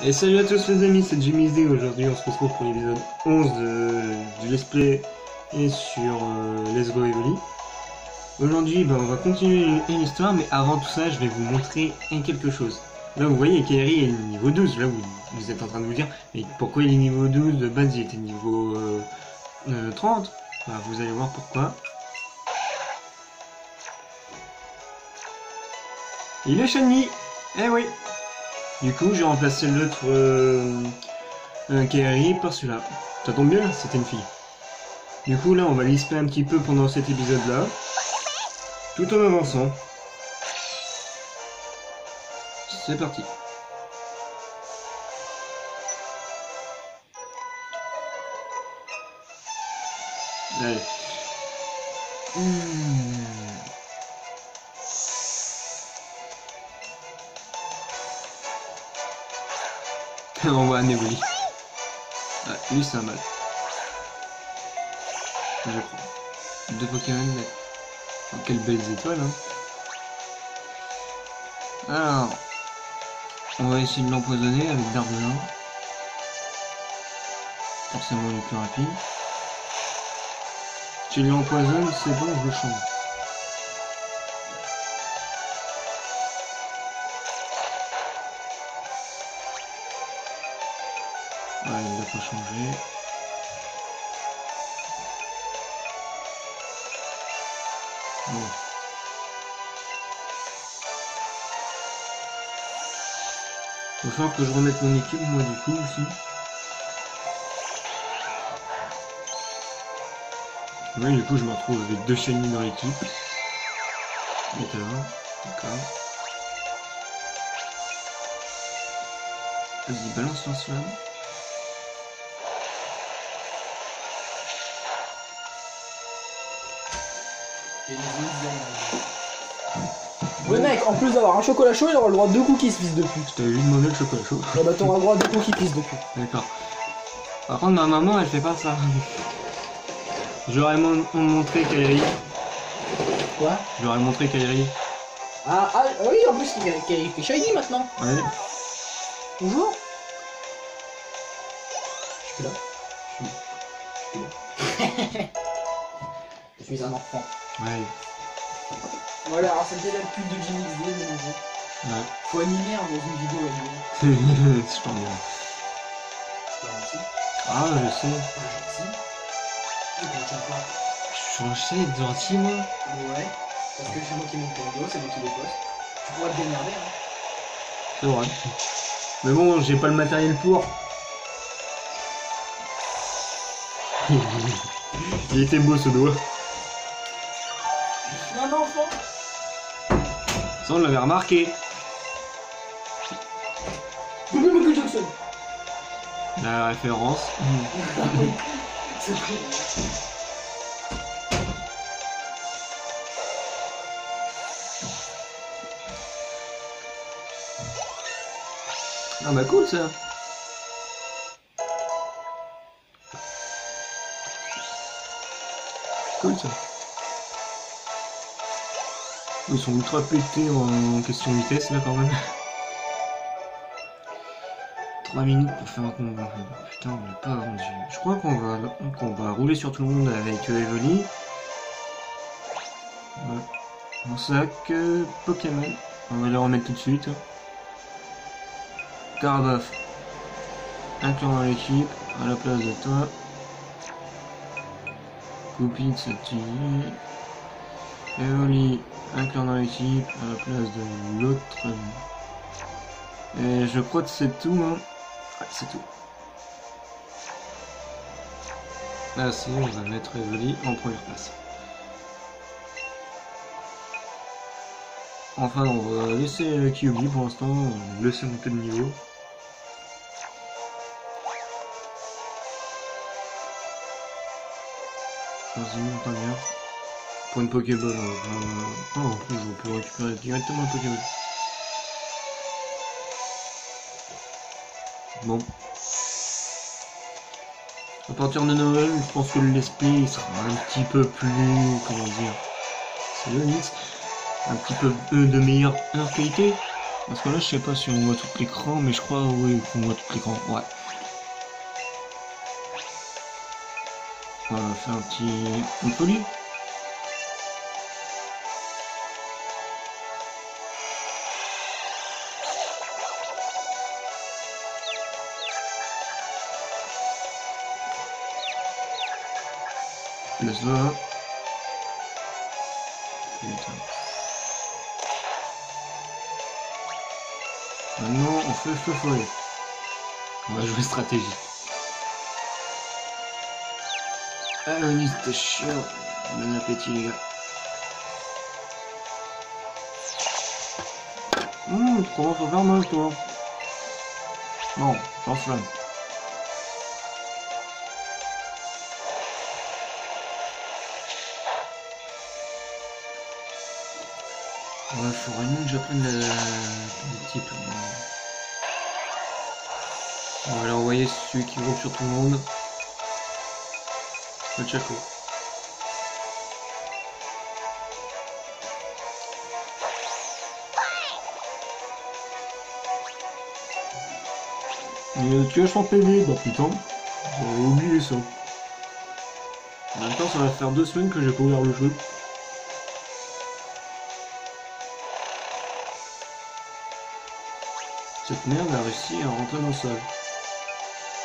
Et salut à tous les amis, c'est Jimmy's Day. Aujourd'hui on se retrouve pour l'épisode 11 du Let's Play et sur Let's Go Evoli. Aujourd'hui on va continuer une histoire, mais avant tout ça je vais vous montrer quelque chose. Là vous voyez Kairi est niveau 12, là vous êtes en train de vous dire mais pourquoi il est niveau 12, de base il était niveau 30. Bah, vous allez voir pourquoi. Il est shiny. Eh oui. Du coup, j'ai remplacé l'autre Kairi par celui-là. Ça tombe bien, c'était une fille. Du coup, là, on va lisper un petit peu pendant cet épisode-là, tout en avançant. C'est parti. Allez. On voit un Evoli. Ah, lui c'est un mal. Je prends. Deux Pokémon. Oh, quelles belles étoiles hein. Alors, on va essayer de l'empoisonner avec Darvelin. Forcément le plus rapide. Si je l'empoisonne, c'est bon, je le change. Ouais, il n'a pas changé. Bon. Il va falloir que je remette mon équipe, moi, du coup, aussi. Ouais, du coup, je me retrouve avec deux shiny dans l'équipe. D'accord. Vas-y, balance lance-flamme. Ouais mec, en plus d'avoir un chocolat chaud, il aura le droit à 2 cookies pisse depuis. Je t'avais vu demander le chocolat chaud. Ouais bah t'auras le droit à 2 cookies pisse depuis. D'accord. Par contre ma maman elle fait pas ça. J'aurais montré Kairi. Quoi? J'aurais montré Kairi. Ah oui, en plus il fait shiny maintenant. Ouais. Bonjour. Je suis là. Je suis un enfant. Ouais. Voilà, alors c'était la pub de Jimmy's Day, mais bonjour. Ouais. Faut animer dans une vidéo animée. C'est pas bien. Merci. Ah je sais. Merci. Je comprends pas. Je suis censé être gentil moi. Ouais. Parce que c'est moi qui monte ton vidéo, c'est moi qui les poste. Tu pourras te démerder hein. C'est vrai. Mais bon, j'ai pas le matériel pour. Il était beau ce doigt. Un enfant. Ça on l'avait remarqué. Michael Jackson. La référence. C'est vrai. Ah bah cool ça. Cool ça. Ils sont ultra pétés en question de vitesse là quand même. 3 minutes pour faire un combat. Putain on l'a pas rendu. Je crois qu'on va rouler sur tout le monde avec Evoli. Ouais. Mon sac Pokémon. On va les remettre tout de suite. Carbaf. Inclure dans l'équipe à la place de toi. Copie de cette unité. Evoli. Inclure dans l'équipe à la place de l'autre. Et je crois que c'est tout hein. Ouais c'est tout. Là si on va mettre Evoli en première place. Enfin on va laisser Kyubi pour l'instant, laisser monter de niveau. Vas-y montagnard. Pour une Pokéball. Oh, en plus on peut récupérer directement un Pokéball. Bon. À partir de Noël, je pense que le let's play sera un petit peu plus... comment dire... C'est le Nix. Un petit peu de meilleure qualité. Parce que là, je sais pas si on voit tout l'écran, mais je crois, oui, qu'on voit tout l'écran. Ouais. On va faire un petit... Une folie. Laisse-la. Putain. Maintenant, on fait feu follet. On va jouer stratégie. Allez, c'était chiant. Bon appétit, les gars. Tu commences à faire mal, toi. Non, t'enflamme. Ouais, faut vraiment que j'apprenne le type. On va aller envoyer celui qui roule sur tout le monde. Le Chaco. Tu as son PV, bah putain, j'avais oublié ça. En même temps, ça va faire 2 semaines que j'ai pas ouvert le jeu. Cette merde a réussi à rentrer dans le sol.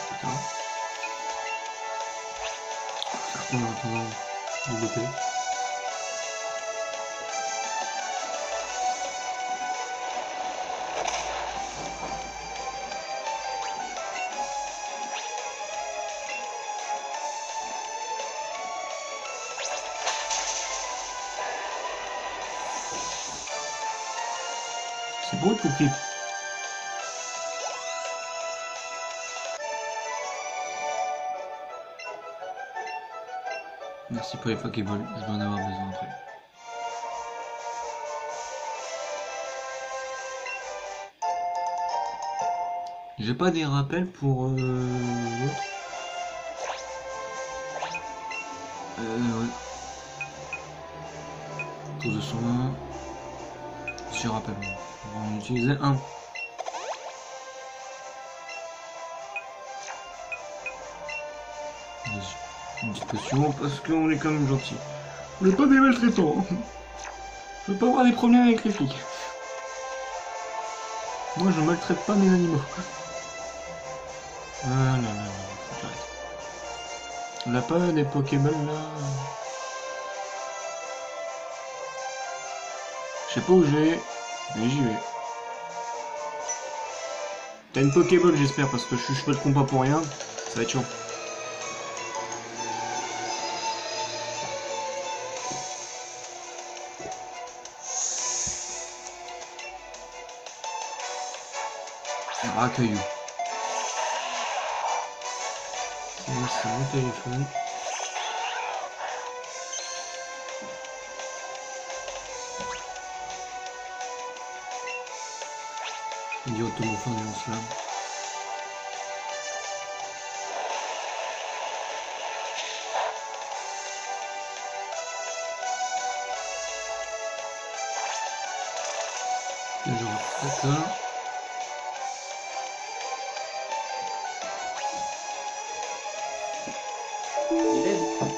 Putain. On va faire quoi maintenant? Développer. C'est beau tout clip. Merci pour les Pokéballs, je vais en avoir besoin après. J'ai pas des rappels pour l'autre. Ouais. Tour de soin. Sur rappel. On va en utiliser un. Une petite potion parce qu'on est quand même gentil. On n'est pas des maltraitants. Hein. Je veux pas avoir des problèmes avec les flics. Moi je maltraite pas mes animaux. Ah là là là, faut que j'arrête. On n'a pas des Pokéballs là. Je sais pas où je vais, mais j'y vais. T'as une Pokéball j'espère parce que je suis cheval de combat pour rien. Ça va être chiant. Racaillou. C'est mon téléphone. Idiot de mon fin de lance-flamme. D'accord.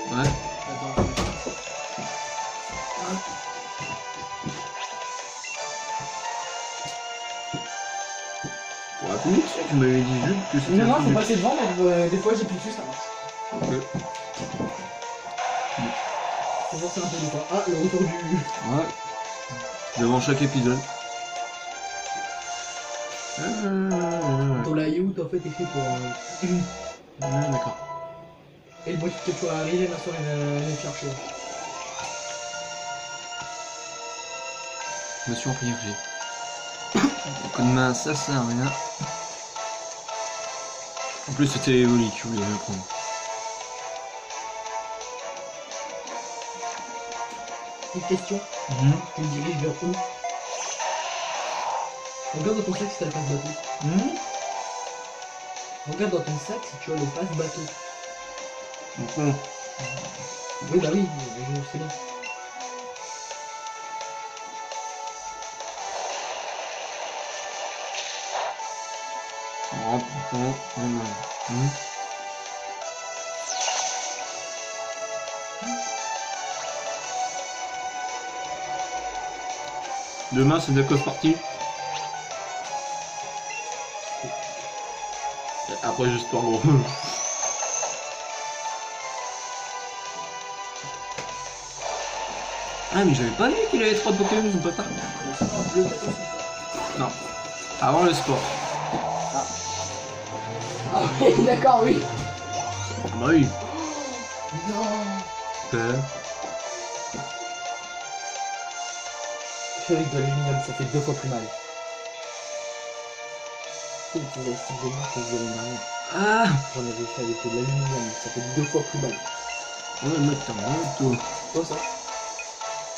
Ouais. Attends. Pour la combien tu m'avais dit juste que c'était. Non, faut passer devant, mais des fois j'ai plus dessus, ça marche. Ok. Faut forcer un peu des fois. Ah, le retour du. Ouais. Devant chaque épisode. Ton layout en fait est fait pour. Ouais, d'accord. Et le bois qui peut arriver, ma soeur elle est chercher. Je me suis en j'ai. Le coup de main, ça sert à rien. En plus, c'était Evoli qui voulait le prendre. Petite question, tu me diriges vers où? Regarde dans ton sac si t'as le passe-bateau. Regarde dans ton sac si tu as le passe-bateau. Pourquoi? Oui, bah oui, je sais bien. Oh putain, oh non. Demain c'est Knuckles Party. Et après juste en gros. Ah mais j'avais pas vu qu'il avait 3 Pokémon son papa. Non. Avant le sport. Ah oui, d'accord, oui. Bah oui. Non. Je fais avec de l'aluminium, ça fait 2 fois plus mal. C'est les styles de marque que vous avez derrière. Ah. J'en avais fait avec de l'aluminium, ça fait 2 fois plus mal. Ouais mec t'as vraiment tout. Toi ça?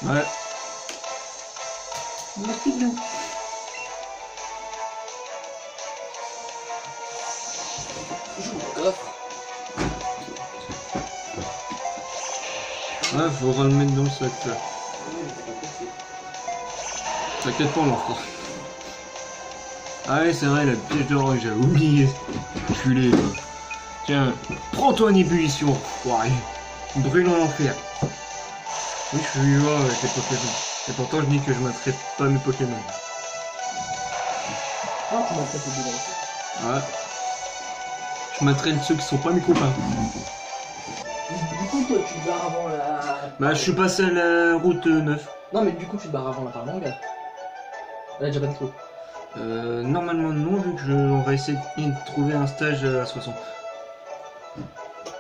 Ouais. Merci bien. J'ouvre le coffre. Ouais faudra le mettre dans le sac ça. T'inquiète pas on l'en fera. Ah ouais c'est vrai la pièce d'or j'avais oublié. Culé. Tiens, prends-toi une ébullition. Ouais. Brûle en enfer. Oui je suis là avec les Pokémon. Et pourtant je dis que je m'attrape pas mes Pokémon. Ah, tu m'as fait dedans. Ouais. Je m'attrape ceux qui sont pas mes copains. Du coup, toi, tu te barres avant la. Bah je suis passé à la route 9. Non, mais du coup, tu te barres avant la part manga. La Japan Club. Normalement non, vu que on va essayer de trouver un stage à 60.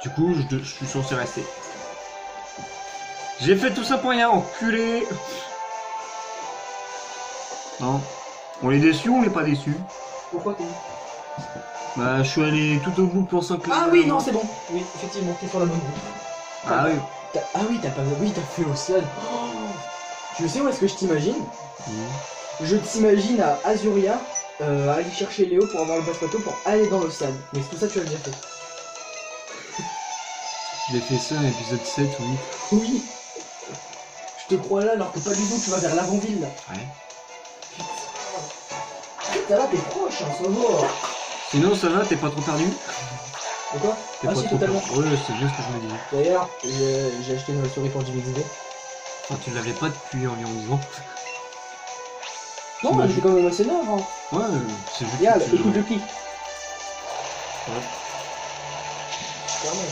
Du coup, je suis censé rester. J'ai fait tout ça pour rien, enculé. Non. On est déçu ou on n'est pas déçu? Pourquoi t'es. Bah je suis allé tout au bout pour 5 Ah oui, non, c'est bon. Oui, effectivement, t'es sur la bonne route. Ah oui. Ah oui, t'as pas. Oui, t'as fait au stade. Oh, tu sais où est-ce que je t'imagine? Je t'imagine à Azuria, aller chercher Léo pour avoir le passe-pato pour aller dans le stade. Mais tout ça, tu l'as déjà fait. J'ai fait ça à l'épisode 7 ou 8. Oui. Je te crois là, alors que pas du tout, tu vas vers l'avant-ville là. Ouais. Putain, là, t'es proche, hein, ça va. Sinon ça va, t'es pas trop perdu? De quoi? T'es Ah pas si, trop totalement. perdu. Ouais, c'est bien ce que je me disais. D'ailleurs, j'ai acheté une souris pour Jimmy XD. Enfin, tu l'avais pas depuis environ 10 ans. Non, mais c'est quand même assez neuf, hein. Ouais, c'est juste. Regarde, que tu- écoute le clic. Ouais. Clairement,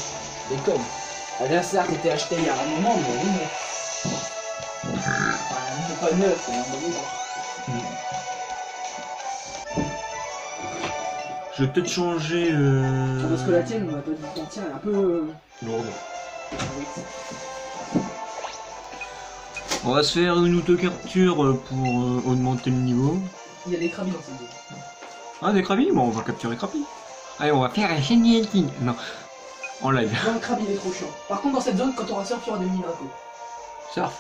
déconne. Ah là, ça, t'étais acheté il y a un moment, mais oui, mais. C'est pas neuf, c'est un moment. Je vais peut-être changer. Parce que la tienne, on va pas dire qu'elle tient, elle est un peu. Lourde. Oui. On va se faire une auto-capture pour augmenter le niveau. Il y a des crabis dans cette zone. Ah, des crabis? Bon, on va capturer crabis. Allez, on va faire un géniality. Non, en live. Non, le crabe il est trop chiant. Par contre, dans cette zone, quand t'auras surf, il y aura des mini-dracos. Surf.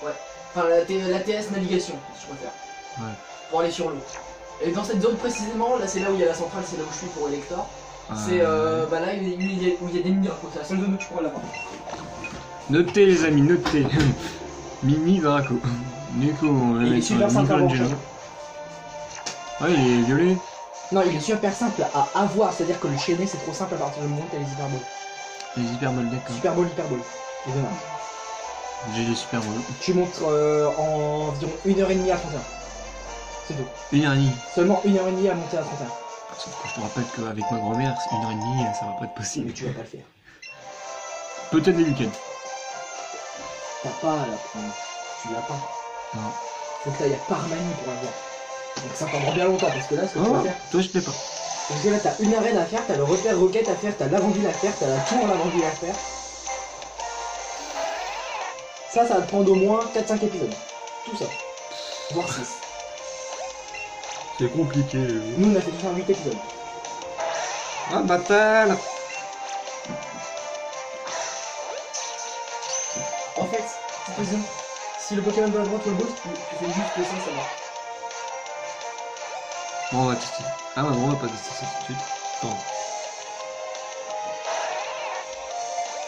Enfin, la TS navigation, si je préfère. Ouais. Pour aller sur l'eau. Et dans cette zone précisément, là c'est là où il y a la centrale, c'est là où je suis pour Elector. C'est bah là où il y a des mini-dracos. C'est la seule zone où tu pourras l'avoir. Notez les amis, notez. Mini Draco. Du coup, on va Il est mettre sur super le simple à Michelangelo. avoir. Ouais, il est violet. Non, il est super simple à avoir, c'est-à-dire que le chaîner c'est trop simple à partir du moment où t'as les hyperboles. Les hyperboles, d'accord. Hyperbole, hyperbole. Les deux marches. J'ai les superboles. Tu montes en environ 1h30 à 31. C'est tout. 1h30. Seulement 1h30 à monter à 31. Sauf que je te rappelle qu'avec ma grand-mère, 1h30, ça va pas être Mais possible. tu vas pas le faire. Peut-être des week-ends. T'as pas la prendre. Tu l'as pas. Non. Faut que t'ailles à Parmanie pour l'avoir. Donc ça prendra bien longtemps parce que là, ce que tu vas Oh, faire. toi je l'ai pas. Parce que là, t'as une arène à faire, t'as le repère roquette à faire, t'as l'avant-ville à faire, t'as la tour en avant-ville à faire. Ça va te prendre au moins 4-5 épisodes. Tout ça. Voire 6. C'est compliqué. Nous, on a fait déjà 8 épisodes. Ah, bâtard. En fait, si le Pokémon de la droite ou le gauche, tu fais juste le ça marche. Bon, on va tester. Ah ouais, on va pas tester ça tout de suite. Attends.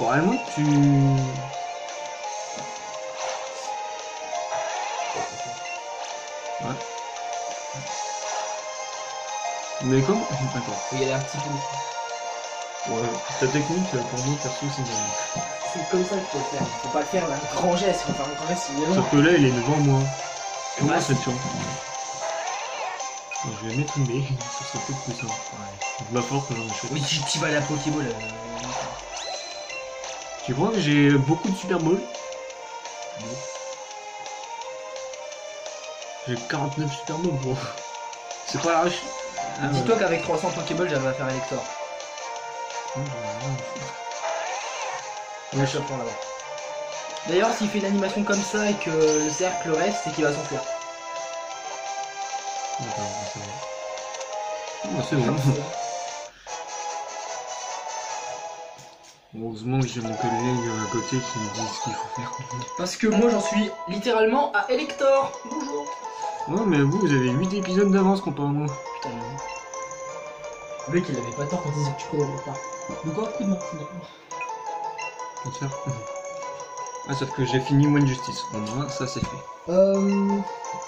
Bon, à moins que tu... Ouais. Mais comment? Attends. Faut y aller un petit peu. Ouais, ta technique, pour moi, perso, c'est bien. C'est comme ça qu'il faut le faire. Faut pas le faire un grand geste, faut faire un grand geste, c'est bien long. Sauf que là, il est devant moi. Comment Bah, c'est le champ? Je vais mettre une baie, ça serait peut-être plus simple. Ouais. De ma force, j'en ai chaud. Mais tu vas à la Pokéball. Tu crois que j'ai beaucoup de Super Ball? J'ai 49 Super Ball, gros. C'est pas la rush. Ah, Dis-toi qu'avec 300 Pokéball, j'avais à faire Elector. Le chaperon là-bas. D'ailleurs, s'il fait une animation comme ça et que le cercle reste, c'est qu'il va s'enfuir. C'est bon. Heureusement que j'ai mon collègue à côté qui me dit ce qu'il faut faire. Parce que moi, j'en suis littéralement à Elector. Bonjour. Ouais, mais vous avez 8 épisodes d'avance comparé à moi. Putain, le mec, il avait pas tort quand il disait que tu connais pas. De quoi? Coup de main. Ah, sauf que j'ai fini One Justice. Au moins, ça c'est fait. T'en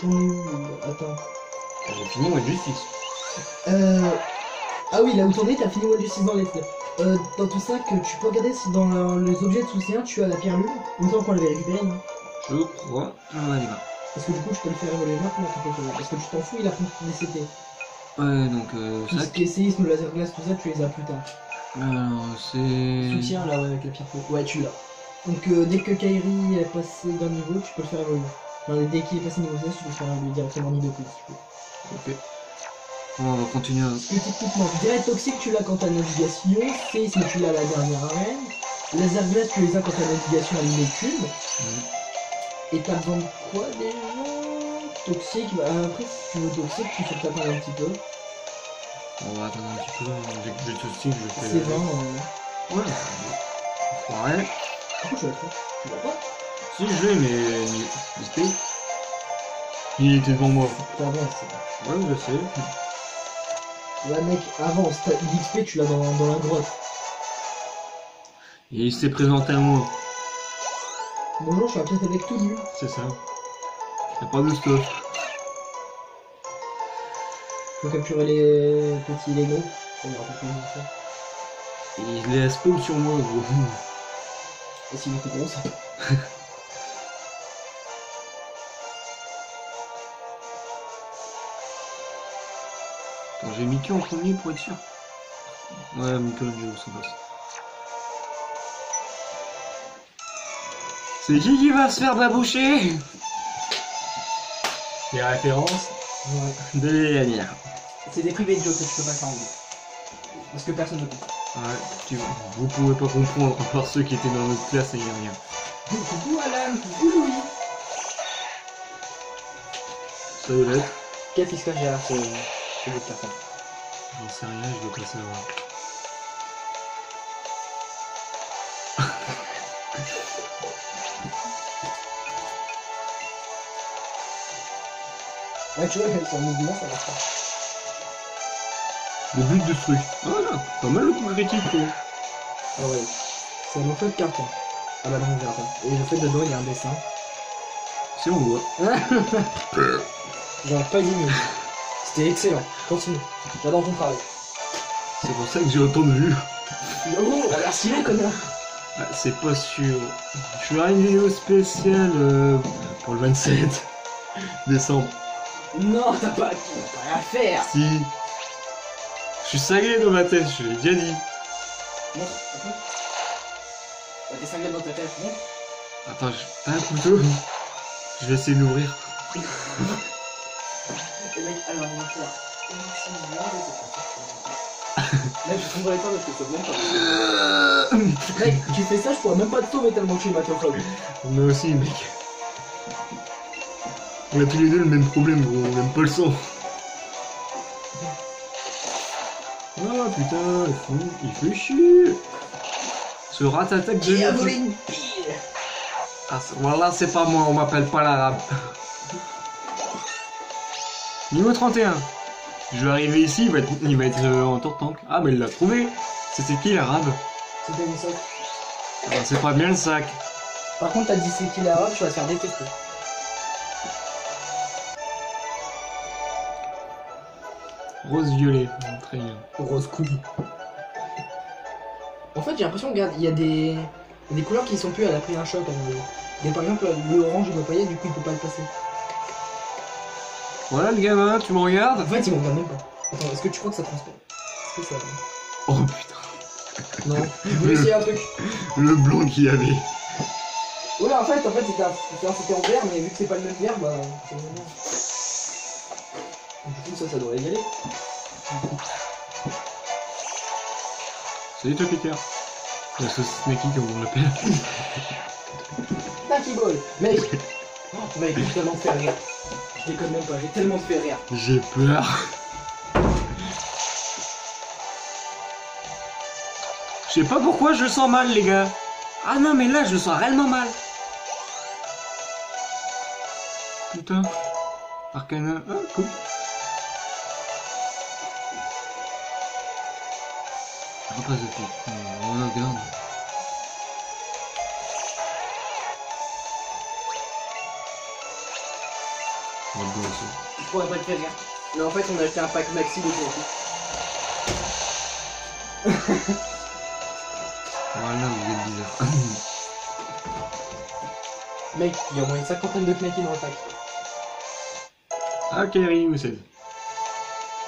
es où? Attends. J'ai fini One Justice. Ah oui, là où t'en es, t'as fini One Justice dans les traits. Dans ton sac, tu peux regarder si dans les objets de soutien, tu as la pierre lune. Il me semble qu'on l'avait récupérée, non? Je crois. Ah, allez, va. Parce que du coup, je peux le faire évoluer maintenant. Parce que tu t'en fous, il a pris DCT. Ouais, donc Tout ce sac. qui est séisme, laser glace, tout ça, tu les as plus tard. Alors, c'est. Soutien là, ouais, avec la pierre feu. Ouais, tu l'as. Donc dès que Kairi est passé d'un niveau, tu peux le faire évoluer. Enfin, dès qu'il est passé niveau 16, tu peux le faire évoluer directement niveau plus. Si tu peux. Ok. Bon, on va continuer. Parce que techniquement, direct toxique, tu l'as quand t'as navigation. Séisme, tu l'as à la dernière arène. Laser glace, tu les as quand t'as navigation à l'inétude. Et t'as besoin de quoi déjà? Toxique, bah après si tu veux toxique, tu faut t'attendre un petit peu. On va attendre un petit peu. J'ai tout style, je fais. C'est 20. Ouais. Ouais. Pourquoi tu l'as pas? Tu l'as pas? Si je l'ai, mais. XP. Il était devant moi. T'avances. Ouais, je sais. Ouais mec, avance, l'XP tu l'as dans la grotte. Et il s'est présenté à moi. Bonjour, je suis un pièce avec tout nu. C'est ça. Y'a pas de stuff. Faut capturer les petits Lego. On va pas ça. Et il les spawn sur moi, gros. Et s'il était gros ça. Attends, j'ai mis qui en premier pour être sûr? Ouais, Michelangelo, ça passe. C'est qui va se faire baboucher? Les références Ouais. de l'année. C'est des privés de jokes que tu peux pas faire en anglais. Parce que personne ne comprend. Ouais, vous pouvez pas comprendre, à part ceux qui étaient dans notre classe et rien. Coucou Alan, coucou Louis. Ça doit l'être. Quel fiscal gère ce bout de carton? J'en sais rien, je dois pas savoir. Ouais, tu vois, son mouvement, ça va pas. Le but de ce truc. Voilà, pas mal le coup critique, quoi. Ah ouais. C'est un morceau de carton. Ah bah non, on verra pas. Et le fait dedans, il y a un dessin. Si on voit. J'aurais pas dit mieux. C'était excellent. Continue. J'adore ton travail. C'est pour ça que j'ai autant de vues. Oh, remercie-le, connard. Ah, c'est pas sûr. Je ferai une vidéo spéciale pour le 27 décembre. Non, t'as pas rien à faire. Si. Je suis cinglé dans ma tête, je l'ai déjà dit. Montre, attends. Bah, t'es cinglé dans ta tête, montre. Attends, t'as un couteau? Je vais essayer de l'ouvrir. Et mec, alors on va faire. Mec, je tomberai pas parce que ça même pas. Mec, tu fais ça, je pourrais même pas te sauver tellement que je suis hématophobe. Moi aussi, mec. On a tous les deux le même problème, gros. On aime pas le sang. Ah putain, il fait chier. Ce rat attaque de Qui a volé une pile? Ah, voilà, c'est pas moi, on m'appelle pas l'arabe. Niveau 31. Je vais arriver ici, il va être en tour-tank. Ah, mais il l'a trouvé. C'était qui l'arabe? C'était une sac. Ah, c'est pas bien le sac. Par contre, t'as dit c'est qui l'arabe, tu vas te faire détester. Rose-violet, très bien. Rose couille. En fait, j'ai l'impression, regarde, il y a des couleurs qui sont plus, elle a pris un choc. Il y a par exemple le orange, il doit pas y être, du coup il peut pas le passer. Voilà le gamin, tu me regardes? En fait, il m'en regarde même pas. Attends, est-ce que tu crois que ça transpire? Est-ce que ça... Oh putain. Non, je voulais essayer un truc. Le blanc qu'il y avait. Ouais, en fait c'était en vert, mais vu que c'est pas le même vert, bah c'est le même vert. Du coup, ça devrait y aller. Salut toi Peter. La sauce Snacky comme on l'appelle. Snacky Ball. Mec, mec, j'ai tellement fait rire. Je déconne même pas, j'ai tellement fait rire. J'ai peur. Je sais pas pourquoi je sens mal les gars. Ah non mais là je sens réellement mal. Putain. Arcana. Ah cool. Repasse de tout. On regarde. On va le aussi. Je pourrais pas te faire rire. Mais en fait, on a acheté un pack maxi de tout. Voilà, vous êtes bizarre. Mec, il y a au moins une cinquantaine de knackis dans le pack. Ah, Kerry ou 16.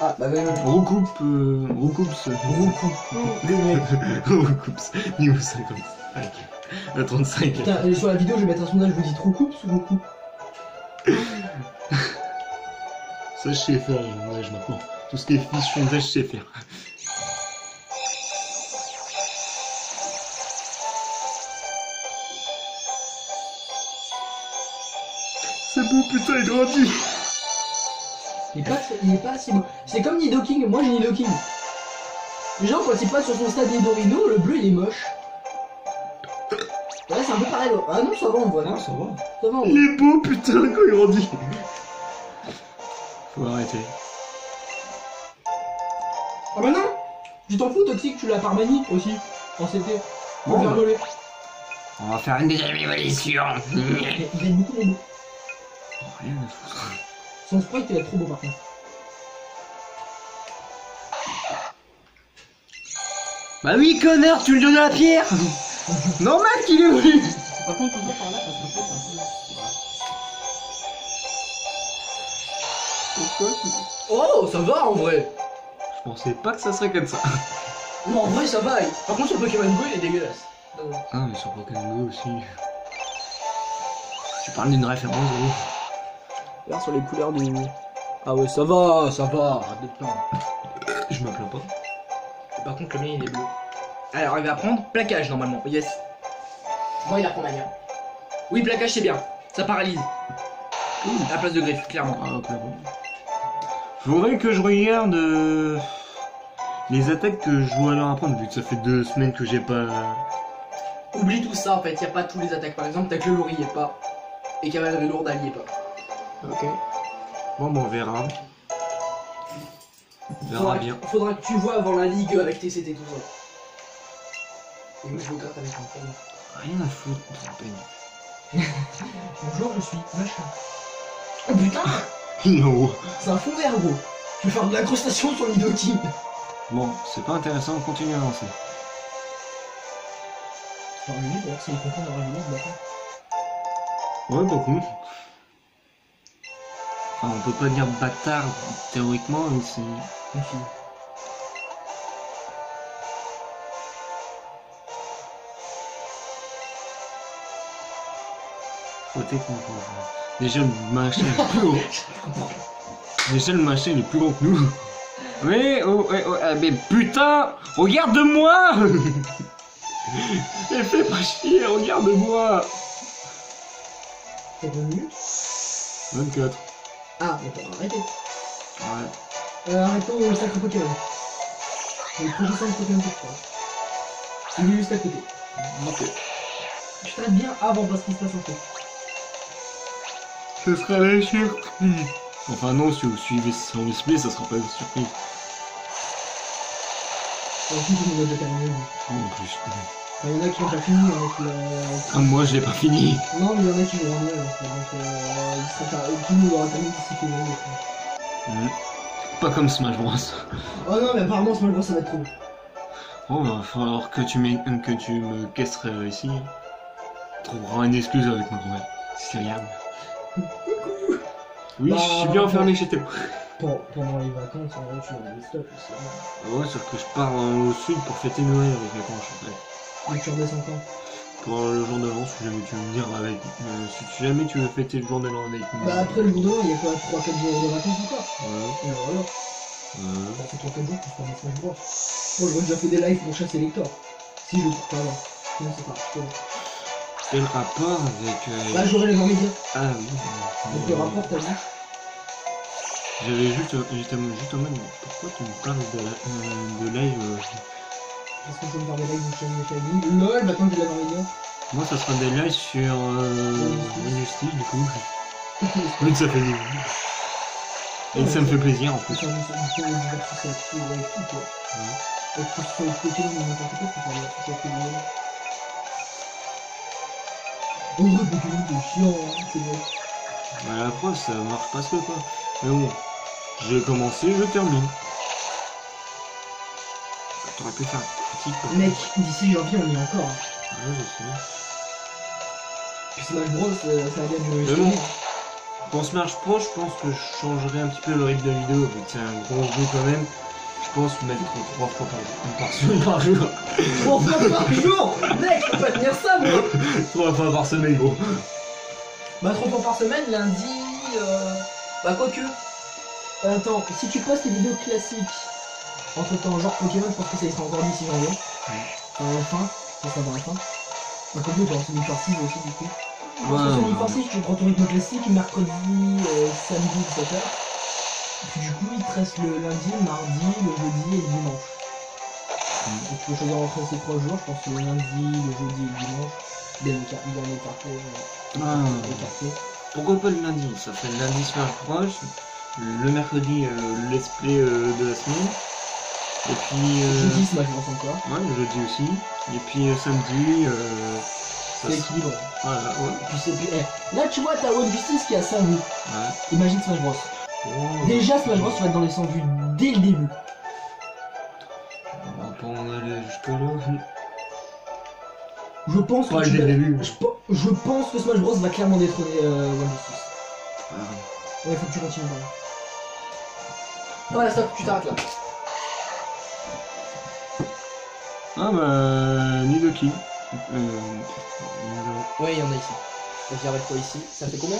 Ah, bah même. Recoupe. Recoupe. Recoupe. Niveau 50. Ok. À 35. Putain, sur la vidéo, je vais mettre un sondage, vous dites recoupe ou recoupe? Ça, je sais faire, les sondages maintenant. Tout ce qui est fiche sondage, je sais faire. C'est beau, putain, il grandit. Il est pas assez beau. C'est comme Nidoking, moi j'ai Nidoking. Genre, quand il passe sur son stade Nidorino, le bleu il est moche. Ouais, c'est un peu pareil. Ah non, ça va en vrai. Ah, ça va. Ça va en vrai. Il est beau, putain, quand il grandit. Faut arrêter. Ah bah non. Tu t'en fous, Toxic, tu l'as par manie aussi. En CT. Faut Bon. faire voler. On va faire une deuxième évolution. Il est beaucoup trop beau. Rien à foutre. Son sprite il est trop beau par contre. Bah oui, connard, tu lui donnes la pierre. Normal qu'il évolue. Par contre, toujours par là parce que c'est un peu. Oh, ça va en vrai. Je pensais pas que ça serait comme ça. Non, en vrai, ça va. Par contre, sur Pokémon Go, il est dégueulasse. Ah, mais sur Pokémon Go aussi. Tu parles d'une référence, gros. Regarde sur les couleurs du. Ah ouais, ça va, arrête de te plaindre. Je me plains pas. Par contre, le mien il est bleu. Alors, il va prendre plaquage normalement. Yes. Moi, il apprend manière. Oui, plaquage c'est bien. Ça paralyse. À la place de griffe, clairement. Ah, clairement. Faudrait que je regarde les attaques que je dois leur apprendre, vu que ça fait 2 semaines que j'ai pas. Oublie tout ça en fait, y a pas tous les attaques. Par exemple, t'as que le Lori, y est pas. Et cavalerie lourde, y est pas. Ok. Bon, on verra. On verra bien. Faudra que tu vois avant la ligue avec TCT tout ça. Et moi, je me gratte avec un thème. Rien à foutre, on s'en peine. Bonjour, je suis machin. Oh putain, No. c'est un fond vert gros. Je vais faire de l'incrustation sur Nidoking. Bon, c'est pas intéressant, on continue à avancer. C'est un mini pour voir si on comprend la résonance d'accord. Ouais, beaucoup. Enfin, on peut pas dire bâtard théoriquement, mais c'est. Une fille. Faut techniquement. Déjà le machin est plus haut. Déjà le machin il est plus haut que nous. Oui, oh, mais putain, regarde-moi. Et fais pas chier, regarde-moi. T'as 2 minutes 24. Ah, d'accord, arrêtez. Ouais. Arrêtons le sacre Pokémon. Le prochain sacre Pokémon pour toi. Il est juste à côté. Ok. Je traite bien avant parce qu'il se passe un truc. Ce sera la surprise. Enfin non, si vous suivez son display, ça sera pas une surprise. Ensuite, on a déjà terminé. Oh, en plus. Il y en a qui ont pas fini avec le. Ah, moi je l'ai pas fini. Non, mais il y en a qui vont en donc il sera tout le monde aura terminé d'ici février. Pas comme Smash Bros. Oh non, mais apparemment, Smash Bros, ça va être trop. Oh, va falloir que tu me casserais ici. Tu trouveras une excuse avec ma grand-mère. C'est regarde. Oui, Bah, je suis bien enfermé chez toi. Pendant les vacances, en vrai, tu vas aller stop. Ouais, sauf que je pars au sud pour fêter Noël avec mes proches en fait. Et tu redescends quand? Pour le jour de l'an, si jamais tu veux venir avec. Si jamais tu veux fêter le jour de l'an avec moi. Bah après le jour de l'an, il y a quoi 3-4 jours de vacances encore. Ouais. Et voilà. Ça fait 3-4 jours que je fais des Smash Bros. Moi j'aurais déjà fait des lives pour chasser Lector. Si je le trouve pas là. Sinon c'est pas. Quel rapport avec. Là j'aurais les médias. Ah oui. Donc le rapport t'as vu? J'avais juste en mode, pourquoi tu me parles de live Parce que je vais me faire des lives de chaîne de Shining. LOL, maintenant que j'ai la média. Moi ça sera des lives sur Injustice du coup. Oui, ça fait du. Et ça me fait plaisir en plus. Sur le divertissement actif, ouais, tout quoi. Et que ce soit le Pokémon ou n'importe quoi, faut faire le divertissement actif. Oh, le Pokémon c'est chiant, hein, c'est vrai. Bah, la preuve, ça marche pas ce quoi. Mais bon, j'ai commencé, je termine. T'aurais pu faire une critique. Mec, d'ici janvier on y est encore. Hein. Ouais, je sais. Puis Smash Bros, ça va bien durer. Mais bon, pour Smash Pro, je pense que je changerai un petit peu le rythme de la vidéo, vu que c'est un gros jeu quand même. Je pense mettre 3 fois par jour. 3 fois par jour. Mec, je peux pas tenir ça moi. 3 fois par semaine, gros. Bah 3 fois par semaine, lundi... Bah quoique... Attends, si tu postes les vidéos classiques, entre temps, genre Pokémon, je pense que ça y sera encore d'ici janvier. Enfin, enfin, ça sera dans la fin. Donc au bout, tu vas Sonic Forces aussi du coup. Parce que Sonic Forces, tu prends ton rythme classique, mercredi, samedi, etc. Puis du coup, il te reste le lundi, le mardi, le jeudi et le dimanche. Donc tu peux choisir entre ces 3 jours, je pense que le lundi, le jeudi et le dimanche, bien écarté. Pourquoi pas le lundi? Ça fait le lundi Smash Bros, le mercredi le let's play de la semaine, et puis... Jeudi Smash Bros encore. Ouais, le jeudi aussi, et puis samedi... c'est équilibré. Voilà, ouais. Et puis c'est... là tu vois, t'as One Justice qui a 100 vues. Ouais. Imagine Smash Bros. Oh. Déjà Smash Bros, tu vas être dans les 100 vues dès le début. On va pas en aller jusqu'à là. Je pense Pas que dès le début. je pense que Smash Bros va clairement détrôner One Justice. Ah. Ouais, faut que tu continues. Voilà, stop, tu t'arrêtes là. Ah bah... Nidoki. Ouais, il y en a ici. Vas-y, arrête-toi ici. Ça fait combien?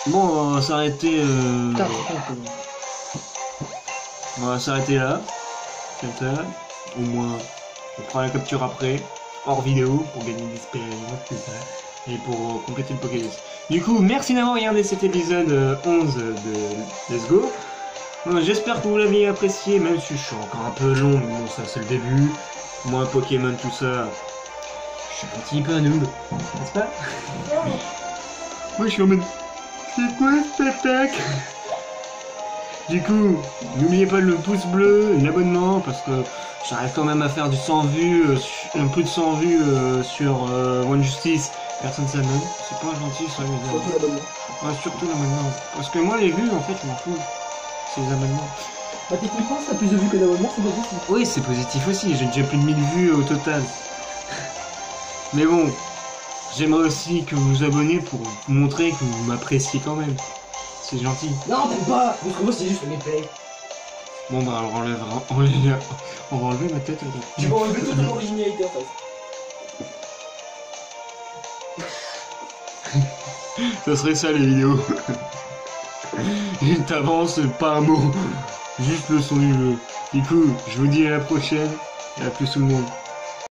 Bon, on va s'arrêter... Putain, On va s'arrêter là. Comme ça. Au moins, on prend la capture après, hors vidéo, pour gagner des expériences, tout ça. Et pour compléter le Pokédex. Du coup, merci d'avoir regardé cet épisode 11 de Let's Go. J'espère que vous l'avez apprécié, même si je suis encore un peu long, mais bon, ça c'est le début. Moi, Pokémon, tout ça, je suis un petit peu un noob, n'est-ce pas? Moi, je suis en mode, c'est quoi ce spectacle? Du coup, n'oubliez pas le pouce bleu et l'abonnement, parce que j'arrive quand même à faire du 100 vues, un peu de 100 vues sur One Justice. Personne s'abonne, c'est pas gentil ça, les gars. Surtout l'abonnement. Ouais, surtout l'abonnement. Parce que moi, les vues, en fait, je m'en fous. C'est les abonnements. Bah, techniquement, si t'as plus de vues que d'abonnements, c'est positif. Oui, c'est positif aussi. J'ai déjà plus de 1000 vues au total. Mais bon, j'aimerais aussi que vous vous abonnez pour montrer que vous m'appréciez quand même. C'est gentil. Non, t'aimes pas. Parce que moi, c'est juste le gameplay. Bon, bah, on enlèvera. On va enlever ma tête. Tu vas enlever toute l'originalité en fait. Ça serait ça les vidéos. Et t'avances pas un mot. Juste le son du jeu. Du coup, je vous dis à la prochaine. Et à plus tout le monde.